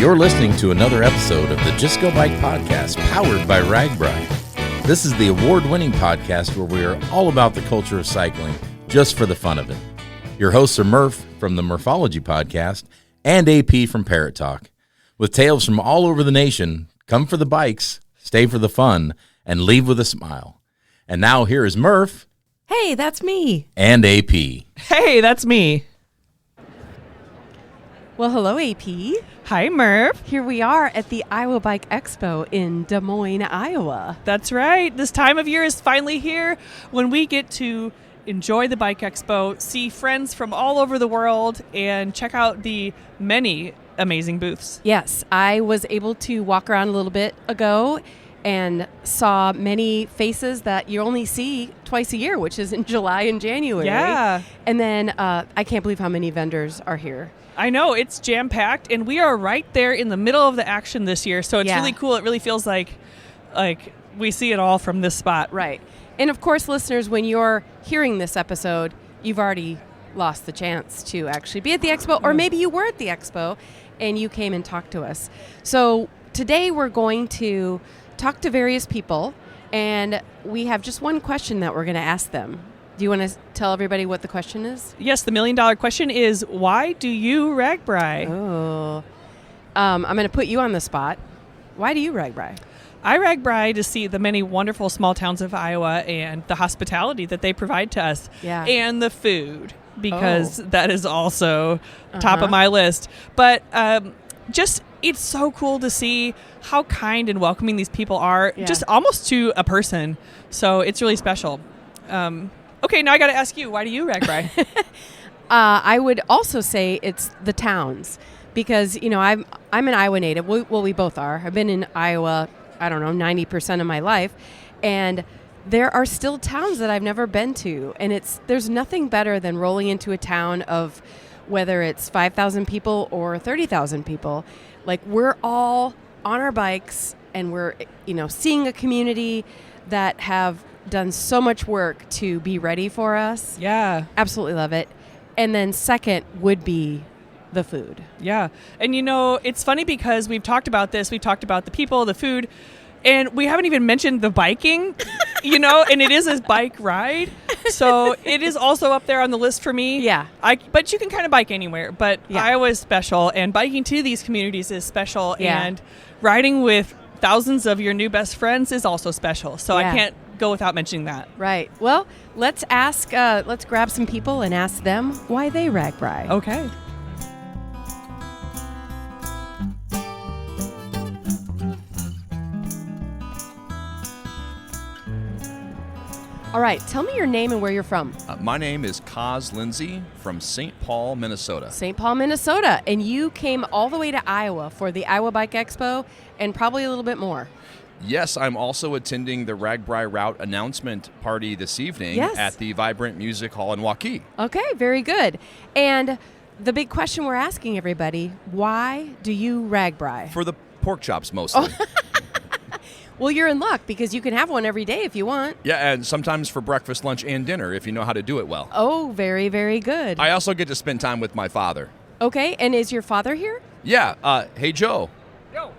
You're listening to another episode of the Just Go Bike podcast, powered by RAGBRAI. This is the award-winning podcast where we are all about the culture of cycling, just for the fun of it. Your hosts are Murph from the Murphology podcast and AP from Parrot Talk. With tales from all over the nation, come for the bikes, stay for the fun, and leave with a smile. And now here is Murph. Hey, that's me. And AP. Hey, that's me. Well, hello, AP. Hi, Murph. Here we are at the Iowa Bike Expo in Des Moines, Iowa. That's right. This time of year is finally here when we get to enjoy the Bike Expo, see friends from all over the world, and check out the many amazing booths. Yes, I was able to walk around a little bit ago and saw many faces that you only see twice a year, which is in July and January. Yeah. And then I can't believe how many vendors are here. I know, it's jam-packed, and we are right there in the middle of the action this year, so it's really cool. It really feels like we see it all from this spot. Right. And of course, listeners, when you're hearing this episode, you've already lost the chance to actually be at the expo, or maybe you were at the expo and you came and talked to us. So today we're going to talk to various people, and we have just one question that we're going to ask them. Do you want to tell everybody what the question is? Yes, the $1 million question is, why do you RAGBRAI? Oh, I'm going to put you on the spot. Why do you RAGBRAI? I RAGBRAI to see the many wonderful small towns of Iowa and the hospitality that they provide to us, and the food, because that is also top of my list. But just, it's so cool to see how kind and welcoming these people are, just almost to a person. So it's really special. Okay, now I got to ask you, why do you RAGBRAI? I would also say it's the towns, because I'm an Iowa native. We both are. I've been in Iowa, I don't know, 90% of my life, and there are still towns that I've never been to, and there's nothing better than rolling into a town of whether it's 5,000 people or 30,000 people. Like, we're all on our bikes, and we're seeing a community that have done so much work to be ready for us. Yeah. Absolutely love it. And then second would be the food. Yeah. And it's funny because we've talked about this. We've talked about the people, the food, and we haven't even mentioned the biking, and it is a bike ride. So it is also up there on the list for me. Yeah. But you can kind of bike anywhere. But Iowa is special, and biking to these communities is special. Yeah. And riding with thousands of your new best friends is also special. So I can't go without mentioning that. Right. Well, let's grab some people and ask them why they RAGBRAI. Okay. All right. Tell me your name and where you're from. My name is Lindsay from St. Paul, Minnesota. St. Paul, Minnesota. And you came all the way to Iowa for the Iowa Bike Expo and probably a little bit more. Yes, I'm also attending the RAGBRAI Route Announcement Party this evening at the Vibrant Music Hall in Waukee. Okay, very good. And the big question we're asking everybody, why do you RAGBRAI? For the pork chops, mostly. Well, you're in luck because you can have one every day if you want. Yeah, and sometimes for breakfast, lunch, and dinner if you know how to do it well. Oh, very, very good. I also get to spend time with my father. Okay, and is your father here? Yeah, hey, Joe. Yo.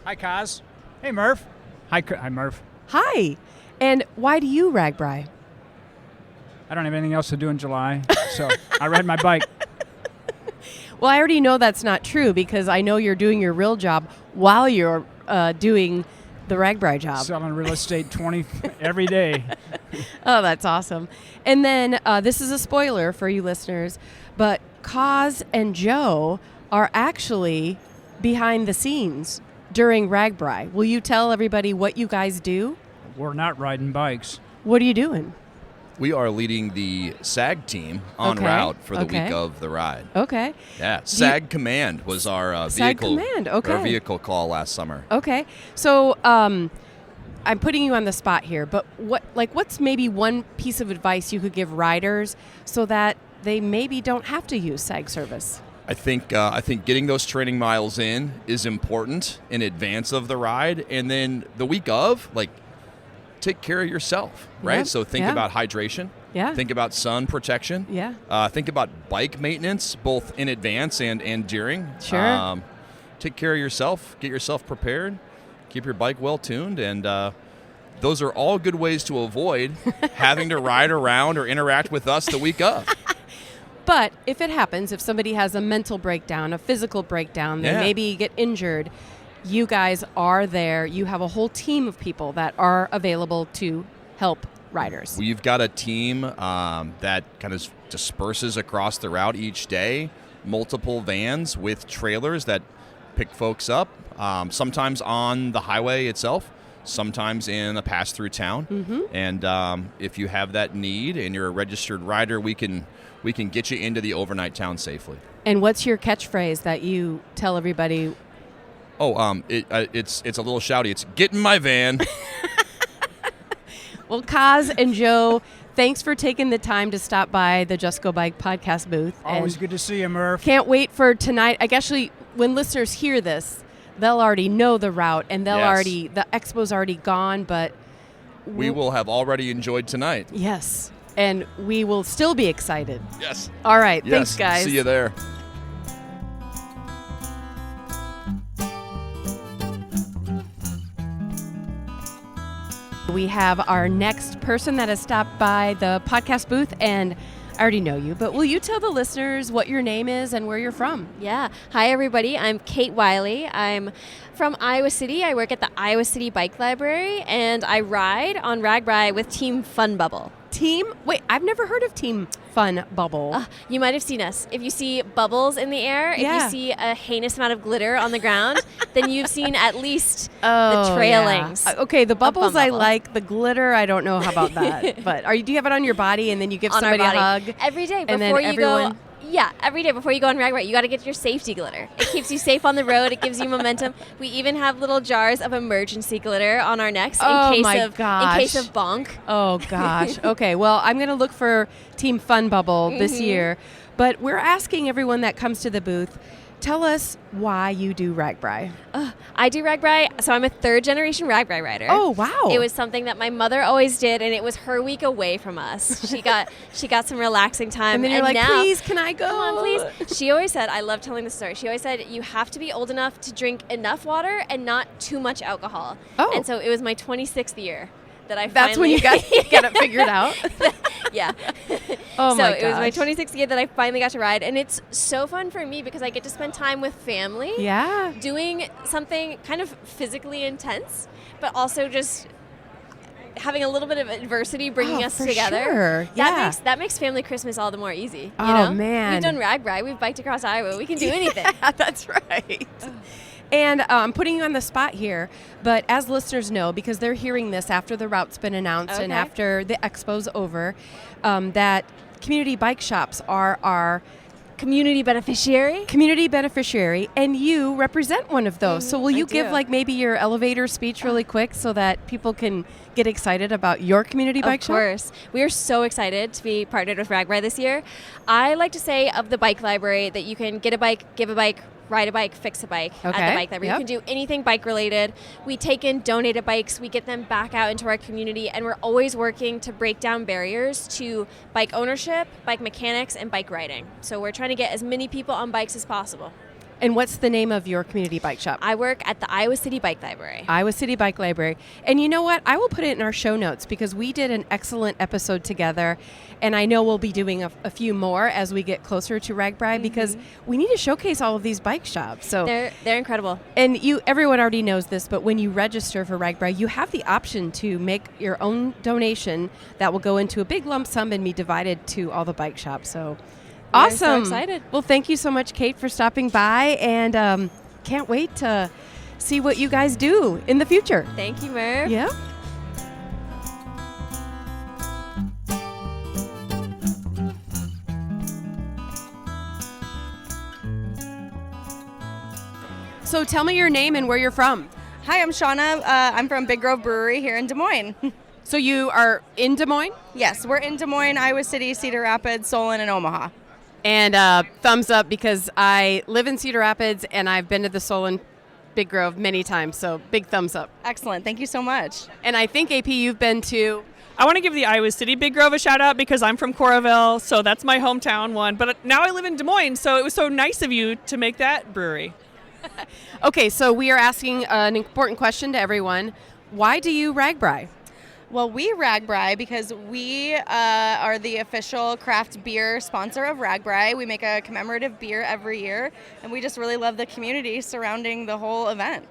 Hi, Kaz. Hey, Murph. Hi, Murph. Hi. And why do you RAGBRAI? I don't have anything else to do in July, so I ride my bike. Well, I already know that's not true because I know you're doing your real job while you're doing the RAGBRAI job. Selling real estate 20 every day. Oh, that's awesome. And then this is a spoiler for you listeners, but Kaz and Joe are actually behind the scenes during RAGBRAI. Will you tell everybody what you guys do? We're not riding bikes. What are you doing? We are leading the SAG team en route for the week of the ride. Okay. Yeah, SAG Command was our vehicle. SAG Command, okay. Our vehicle call last summer. Okay. So I'm putting you on the spot here, but what's maybe one piece of advice you could give riders so that they maybe don't have to use SAG service? I think getting those training miles in is important in advance of the ride, and then the week of, take care of yourself, right? Yeah. So think about hydration. Yeah. Think about sun protection. Yeah. Think about bike maintenance, both in advance and during. Sure. take care of yourself, get yourself prepared, keep your bike well tuned, and those are all good ways to avoid having to ride around or interact with us the week of. But if it happens, if somebody has a mental breakdown, a physical breakdown, they maybe get injured, you guys are there. You have a whole team of people that are available to help riders. We've got a team that kind of disperses across the route each day, multiple vans with trailers that pick folks up, sometimes on the highway itself, sometimes in a pass-through town. Mm-hmm. And if you have that need and you're a registered rider, we can get you into the overnight town safely. And what's your catchphrase that you tell everybody? Oh, it's a little shouty. It's get in my van. Well, Kaz and Joe, thanks for taking the time to stop by the Just Go Bike podcast booth. Always good to see you, Murph. Can't wait for tonight. Actually, when listeners hear this, they'll already know the route, and the expo's already gone, but we will have already enjoyed tonight. Yes. And we will still be excited. Yes. All right. Yes. Thanks, guys. See you there. We have our next person that has stopped by the podcast booth, and I already know you, but will you tell the listeners what your name is and where you're from? Yeah. Hi, everybody. I'm Kate Wiley. I'm from Iowa City. I work at the Iowa City Bike Library, and I ride on RAGBRAI with Team Fun Bubble. Wait, I've never heard of Team Fun Bubble. You might have seen us. If you see bubbles in the air, if you see a heinous amount of glitter on the ground, then you've seen at least the trailings. Yeah. Okay, the bubbles I like. The glitter, I don't know how about that. But do you have it on your body and then you give somebody a hug? Every day before you go. Yeah, every day before you go on RAGBRAI, you got to get your safety glitter. It keeps you safe on the road. It gives you momentum. We even have little jars of emergency glitter on our necks in case of bonk. Oh gosh. Okay. Well, I'm going to look for Team Fun Bubble this year, but we're asking everyone that comes to the booth, tell us why you do RAGBRAI. I do RAGBRAI, so I'm a third-generation RAGBRAI rider. Oh, wow. It was something that my mother always did, and it was her week away from us. She got some relaxing time. And then you're like, now, please, can I go? Come on, please. She always said, I love telling the story, she always said, you have to be old enough to drink enough water and not too much alcohol. Oh. And so it was my 26th year that I That's when you got it figured out? Yeah. Oh, my gosh. So it was my 26th year that I finally got to ride, and it's so fun for me because I get to spend time with family. Yeah. Doing something kind of physically intense, but also just having a little bit of adversity bringing us together. Sure. Yeah. That makes family Christmas all the more easy. Oh, you know? Man. We've done RAGBRAI. We've biked across Iowa. We can do anything. Yeah, that's right. And I'm putting you on the spot here, but as listeners know, because they're hearing this after the route's been announced and after the expo's over, that community bike shops are our community beneficiary, and you represent one of those. So will you give maybe your elevator speech really quick so that people can get excited about your community bike shop? Of course. We are so excited to be partnered with RAGBRAI this year. I like to say of the bike library that you can get a bike, give a bike, ride a bike, fix a bike at the bike library. You can do anything bike related. We take in donated bikes, we get them back out into our community, and we're always working to break down barriers to bike ownership, bike mechanics, and bike riding. So we're trying to get as many people on bikes as possible. And what's the name of your community bike shop? I work at the Iowa City Bike Library. Iowa City Bike Library. And you know what? I will put it in our show notes because we did an excellent episode together. And I know we'll be doing a few more as we get closer to RAGBRAI because we need to showcase all of these bike shops. So they're incredible. And everyone already knows this, but when you register for RAGBRAI, you have the option to make your own donation that will go into a big lump sum and be divided to all the bike shops. So awesome. We're so excited. Well, thank you so much, Kate, for stopping by, and can't wait to see what you guys do in the future. Thank you, Murph. Yeah. So tell me your name and where you're from. Hi, I'm Shawna. I'm from Big Grove Brewery here in Des Moines. So you are in Des Moines? Yes, we're in Des Moines, Iowa City, Cedar Rapids, Solon, and Omaha. And thumbs up because I live in Cedar Rapids and I've been to the Solon Big Grove many times, so big thumbs up. Excellent. Thank you so much. And I think, AP, you've been to... I want to give the Iowa City Big Grove a shout out because I'm from Coralville, so that's my hometown one. But now I live in Des Moines, so it was so nice of you to make that brewery. Okay, so we are asking an important question to everyone. Why do you RAGBRAI? Well, we RAGBRAI because we are the official craft beer sponsor of RAGBRAI. We make a commemorative beer every year, and we just really love the community surrounding the whole event.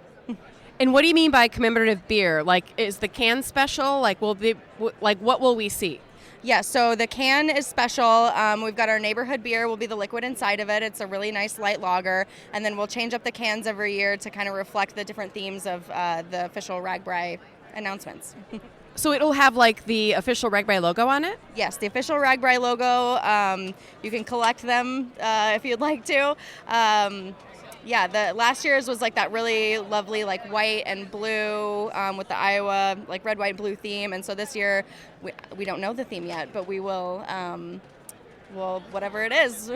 And what do you mean by commemorative beer? Like, is the can special? Like, what will we see? Yeah, so the can is special. We've got our neighborhood beer will be the liquid inside of it. It's a really nice light lager. And then we'll change up the cans every year to kind of reflect the different themes of the official RAGBRAI announcements. So it'll have like the official RAGBRAI logo on it? Yes, the official RAGBRAI logo. You can collect them if you'd like to. The last year's was like that really lovely like white and blue with the Iowa like red, white, and blue theme. And so this year we don't know the theme yet, but we will. Well, whatever it is.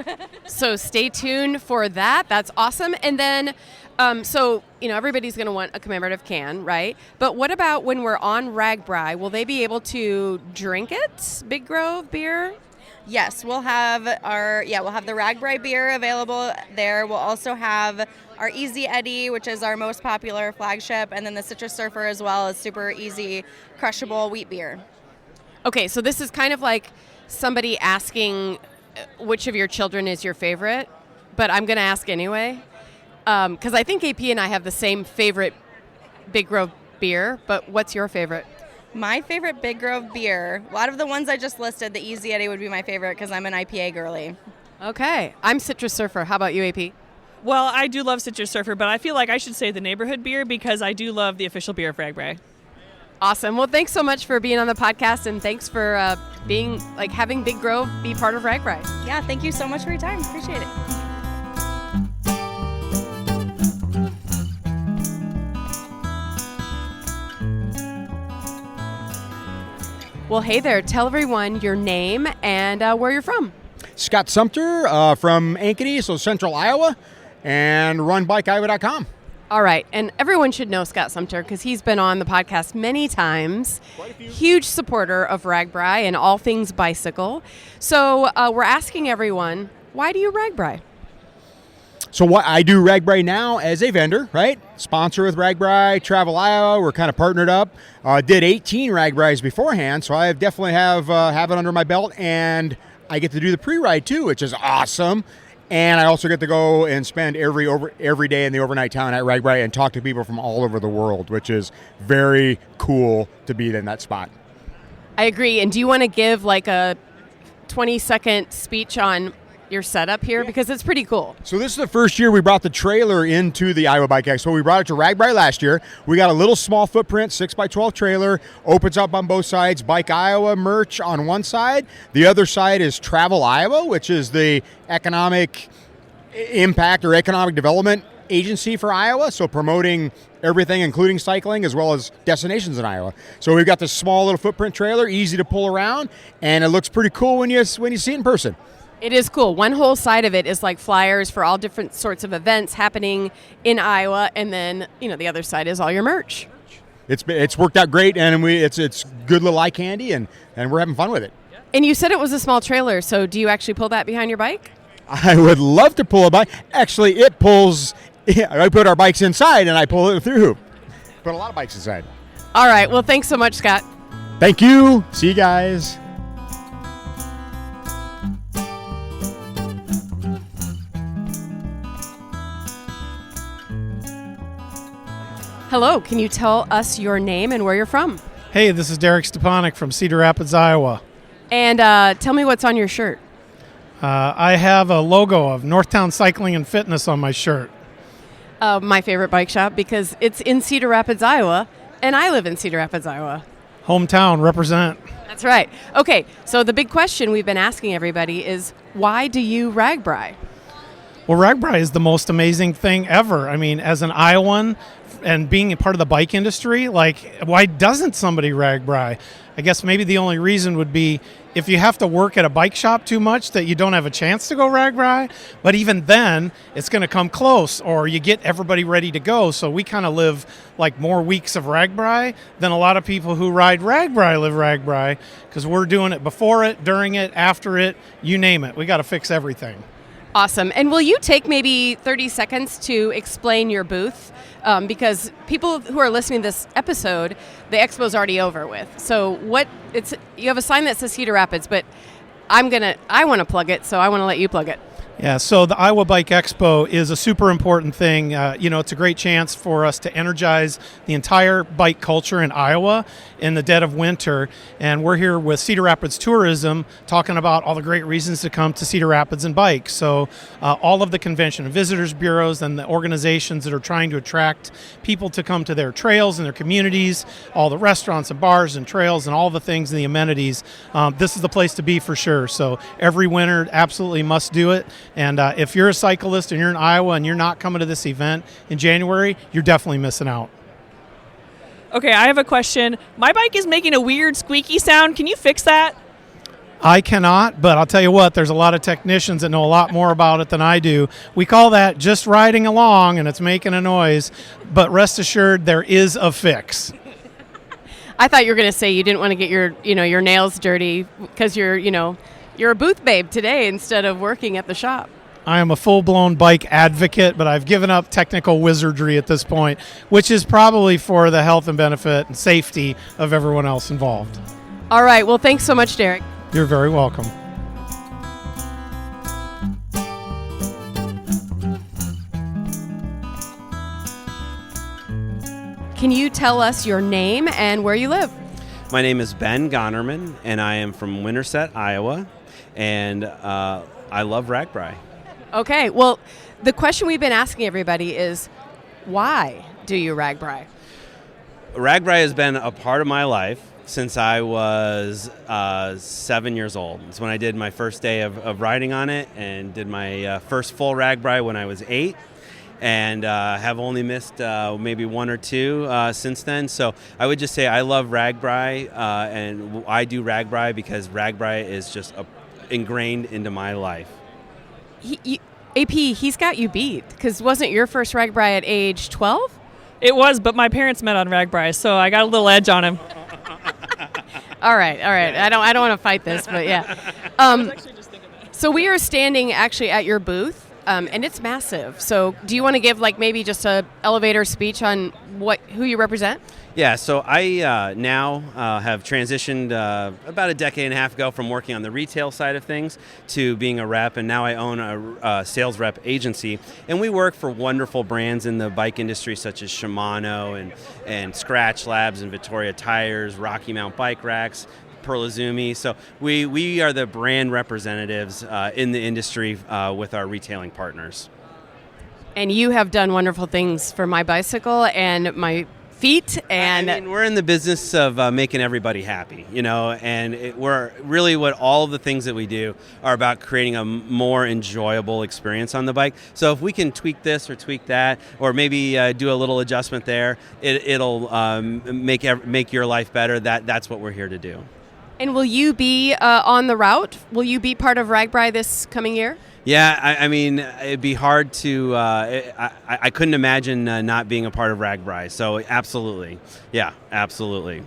So stay tuned for that. That's awesome. And then, everybody's going to want a commemorative can, right? But what about when we're on RAGBRAI? Will they be able to drink it? Big Grove beer? Yes, we'll have the RAGBRAI beer available there. We'll also have our Easy Eddie, which is our most popular flagship, and then the Citrus Surfer as well as super easy, crushable wheat beer. Okay, so this is kind of like somebody asking which of your children is your favorite, but I'm going to ask anyway, because I think AP and I have the same favorite Big Grove beer, but what's your favorite? My favorite Big Grove beer, a lot of the ones I just listed, the Easy Eddie would be my favorite because I'm an IPA girly. Okay, I'm Citrus Surfer. How about you, AP? Well, I do love Citrus Surfer, but I feel like I should say the neighborhood beer because I do love the official beer of RAGBRAI. Awesome. Well, thanks so much for being on the podcast, and thanks for having Big Grove be part of RAGBRAI. Yeah, thank you so much for your time. Appreciate it. Well, hey there. Tell everyone your name and where you're from. Scott Sumpter from Ankeny, so Central Iowa, and run bikeiowa.com. All right, and everyone should know Scott Sumpter because he's been on the podcast many times. Huge supporter of RAGBRAI and all things bicycle. So we're asking everyone, why do you RAGBRAI? So what I do RAGBRAI now as a vendor, right? Sponsor with RAGBRAI, Travel Iowa. We're kind of partnered up. Did 18 RAGBRAIs beforehand, so I definitely have it under my belt, and I get to do the pre-ride too, which is awesome. And I also get to go and spend every day in the overnight town at RAGBRAI and talk to people from all over the world, which is very cool to be in that spot. I agree. And do you want to give like a 20-second speech on your setup here? Because it's pretty cool. So this is the first year we brought the trailer into the Iowa Bike Expo. We brought it to RAGBRAI last year. We got a little small footprint, 6x12 trailer, opens up on both sides, Bike Iowa merch on one side. The other side is Travel Iowa, which is the economic impact or economic development agency for Iowa, so promoting everything, including cycling, as well as destinations in Iowa. So we've got this small little footprint trailer, easy to pull around, and it looks pretty cool when you see it in person. It is cool. One whole side of it is like flyers for all different sorts of events happening in Iowa, and then the other side is all your merch. It's worked out great, and it's good little eye candy, and we're having fun with it. And you said it was a small trailer, so do you actually pull that behind your bike? I would love to pull a bike. Actually, it pulls. I put our bikes inside, and I pull it through. Put a lot of bikes inside. All right. Well, thanks so much, Scott. Thank you. See you guys. Hello, can you tell us your name and where you're from? Hey, this is Derek Stepanek from Cedar Rapids, Iowa. And tell me what's on your shirt. I have a logo of Northtown Cycling and Fitness on my shirt. My favorite bike shop because it's in Cedar Rapids, Iowa, and I live in Cedar Rapids, Iowa. Hometown, represent. That's right. Okay, so the big question we've been asking everybody is, why do you RAGBRAI? Well, RAGBRAI is the most amazing thing ever. I mean, as an Iowan and being a part of the bike industry, why doesn't somebody RAGBRAI? I guess maybe the only reason would be if you have to work at a bike shop too much that you don't have a chance to go RAGBRAI. But even then, it's going to come close, or you get everybody ready to go. So we kind of live like more weeks of RAGBRAI than a lot of people who ride RAGBRAI live RAGBRAI, because we're doing it before it, during it, after it, you name it. We got to fix everything. Awesome. And will you take maybe 30 seconds to explain your booth? Because people who are listening to this episode, the expo's already over with. So you have a sign that says Cedar Rapids, but I want to plug it, so I want to let you plug it. Yeah, so the Iowa Bike Expo is a super important thing. It's a great chance for us to energize the entire bike culture in Iowa in the dead of winter. And we're here with Cedar Rapids Tourism talking about all the great reasons to come to Cedar Rapids and bike. So all of the convention and visitors bureaus and the organizations that are trying to attract people to come to their trails and their communities, all the restaurants and bars and trails and all the things and the amenities, this is the place to be for sure. So every winter, absolutely must do it. And if you're a cyclist and you're in Iowa and you're not coming to this event in January, you're definitely missing out. Okay, I have a question. My bike is making a weird squeaky sound. Can you fix that? I cannot, but I'll tell you what, there's a lot of technicians that know a lot more about it than I do. We call that just riding along and it's making a noise, but rest assured there is a fix. I thought you were going to say you didn't want to get your nails dirty because you're a booth babe today instead of working at the shop. I am a full-blown bike advocate, but I've given up technical wizardry at this point, which is probably for the health and benefit and safety of everyone else involved. All right. Well, thanks so much, Derek. You're very welcome. Can you tell us your name and where you live? My name is Ben Gonnerman, and I am from Winterset, Iowa, and I love RAGBRAI. Okay, well, the question we've been asking everybody is, why do you RAGBRAI? RAGBRAI has been a part of my life since I was 7 years old. It's when I did my first day of riding on it and did my first full RAGBRAI when I was 8. And have only missed maybe one or two since then. So I would just say I love RAGBRAI, and I do RAGBRAI because RAGBRAI is just ingrained into my life. AP, he's got you beat, because wasn't your first RAGBRAI at age 12? It was, but my parents met on RAGBRAI, so I got a little edge on him. All right. I don't want to fight this, but yeah. So we are standing actually at your booth. And it's massive. So do you want to give maybe just a elevator speech on who you represent? Yeah, so I now have transitioned about a decade and a half ago from working on the retail side of things to being a rep, and now I own a sales rep agency. And we work for wonderful brands in the bike industry such as Shimano and Scratch Labs and Vittoria Tires, Rocky Mount Bike Racks, Perlizumi. So we are the brand representatives in the industry with our retailing partners. And you have done wonderful things for my bicycle and my feet. And we're in the business of making everybody happy, and we're really what all of the things that we do are about creating a more enjoyable experience on the bike. So if we can tweak this or tweak that, or maybe do a little adjustment there, it'll make your life better. That's what we're here to do. And will you be on the route? Will you be part of RAGBRAI this coming year? Yeah, I mean, it'd be hard to, I couldn't imagine not being a part of RAGBRAI. So absolutely. Yeah, absolutely.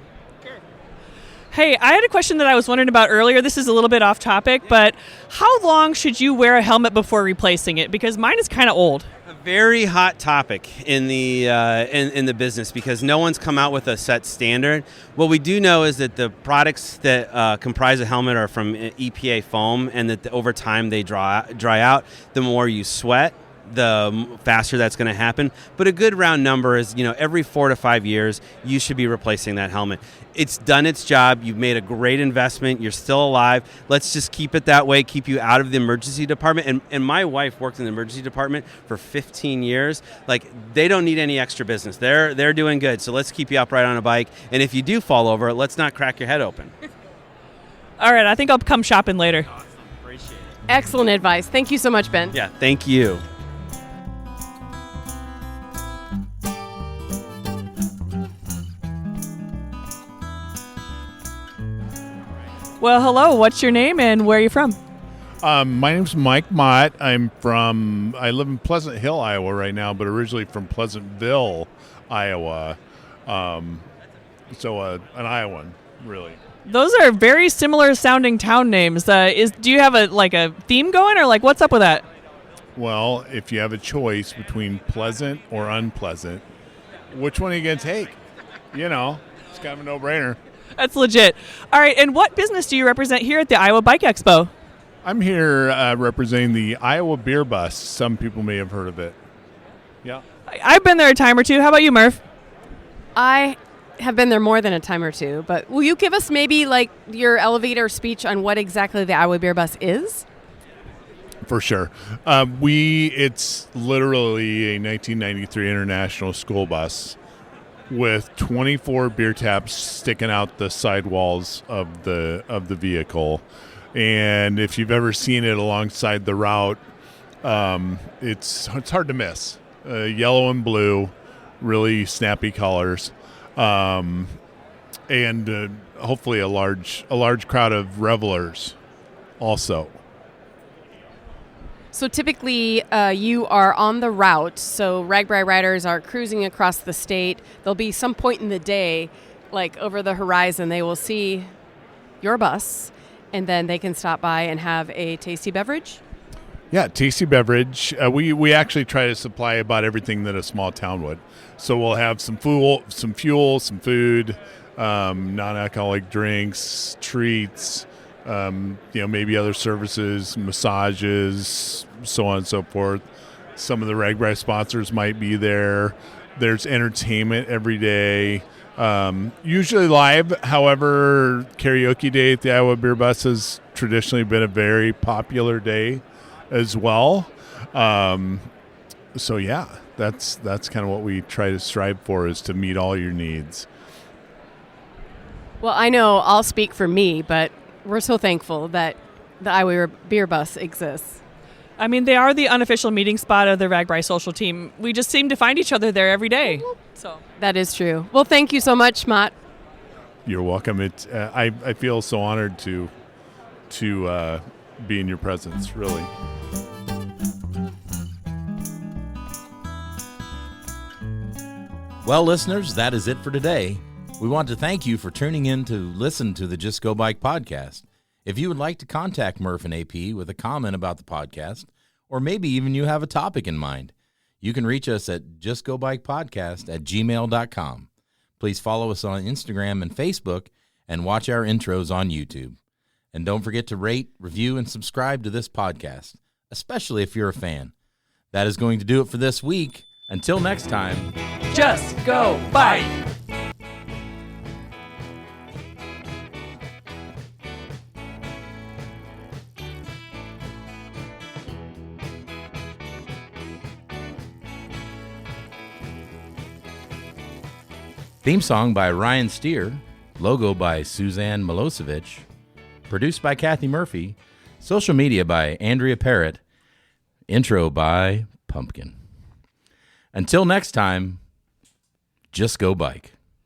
Hey, I had a question that I was wondering about earlier. This is a little bit off topic, but how long should you wear a helmet before replacing it? Because mine is kind of old. A very hot topic in the in the business because no one's come out with a set standard. What we do know is that the products that comprise a helmet are from EPA foam, and that over time they dry out. The more you sweat, the faster that's going to happen. But a good round number is, every 4 to 5 years, you should be replacing that helmet. It's done its job. You've made a great investment. You're still alive. Let's just keep it that way, keep you out of the emergency department. And my wife worked in the emergency department for 15 years. They don't need any extra business. They're doing good. So let's keep you upright on a bike. And if you do fall over, let's not crack your head open. All right. I think I'll come shopping later. Awesome. Appreciate it. Excellent advice. Thank you so much, Ben. Yeah, thank you. Well, hello. What's your name and where are you from? My name's Mike Mott. I live in Pleasant Hill, Iowa right now, but originally from Pleasantville, Iowa. So an Iowan, really. Those are very similar sounding town names. Do you have a theme going, or what's up with that? Well, if you have a choice between pleasant or unpleasant, which one are you going to take? You know, it's kind of a no-brainer. That's legit. All right, and what business do you represent here at the Iowa Bike Expo? I'm here representing the Iowa Beer Bus. Some people may have heard of it. Yeah. I've been there a time or two. How about you, Murph? I have been there more than a time or two, but will you give us maybe like your elevator speech on what exactly the Iowa Beer Bus is? For sure. It's literally a 1993 International school bus with 24 beer taps sticking out the sidewalls of the vehicle. And if you've ever seen it alongside the route, it's hard to miss. Yellow and blue, really snappy colors, and hopefully a large crowd of revelers also. So typically you are on the route, so RAGBRAI riders are cruising across the state. There'll be some point in the day, like over the horizon, they will see your bus, and then they can stop by and have a tasty beverage? Yeah, tasty beverage. We actually try to supply about everything that a small town would. So we'll have some fuel, some food, non-alcoholic drinks, treats, maybe other services, massages, so on and so forth. Some of the RAGBRAI sponsors might be there. There's entertainment every day, usually live. However, karaoke day at the Iowa Beer Bus has traditionally been a very popular day as well. So yeah, that's kind of what we try to strive for, is to meet all your needs. Well, I know I'll speak for me, but we're so thankful that the Iowa Beer Bus exists. I mean, they are the unofficial meeting spot of the RAGBRAI social team. We just seem to find each other there every day. So that is true. Well, thank you so much, Mott. You're welcome. I feel so honored to be in your presence, really. Well, listeners, that is it for today. We want to thank you for tuning in to listen to the Just Go Bike podcast. If you would like to contact Murph and AP with a comment about the podcast, or maybe even you have a topic in mind, you can reach us at justgobikepodcast@gmail.com. Please follow us on Instagram and Facebook, and watch our intros on YouTube. And don't forget to rate, review, and subscribe to this podcast, especially if you're a fan. That is going to do it for this week. Until next time, just go bike! Theme song by Ryan Steer, logo by Suzanne Milosevic, produced by Kathy Murphy, social media by Andrea Parrott, intro by Pumpkin. Until next time, just go bike.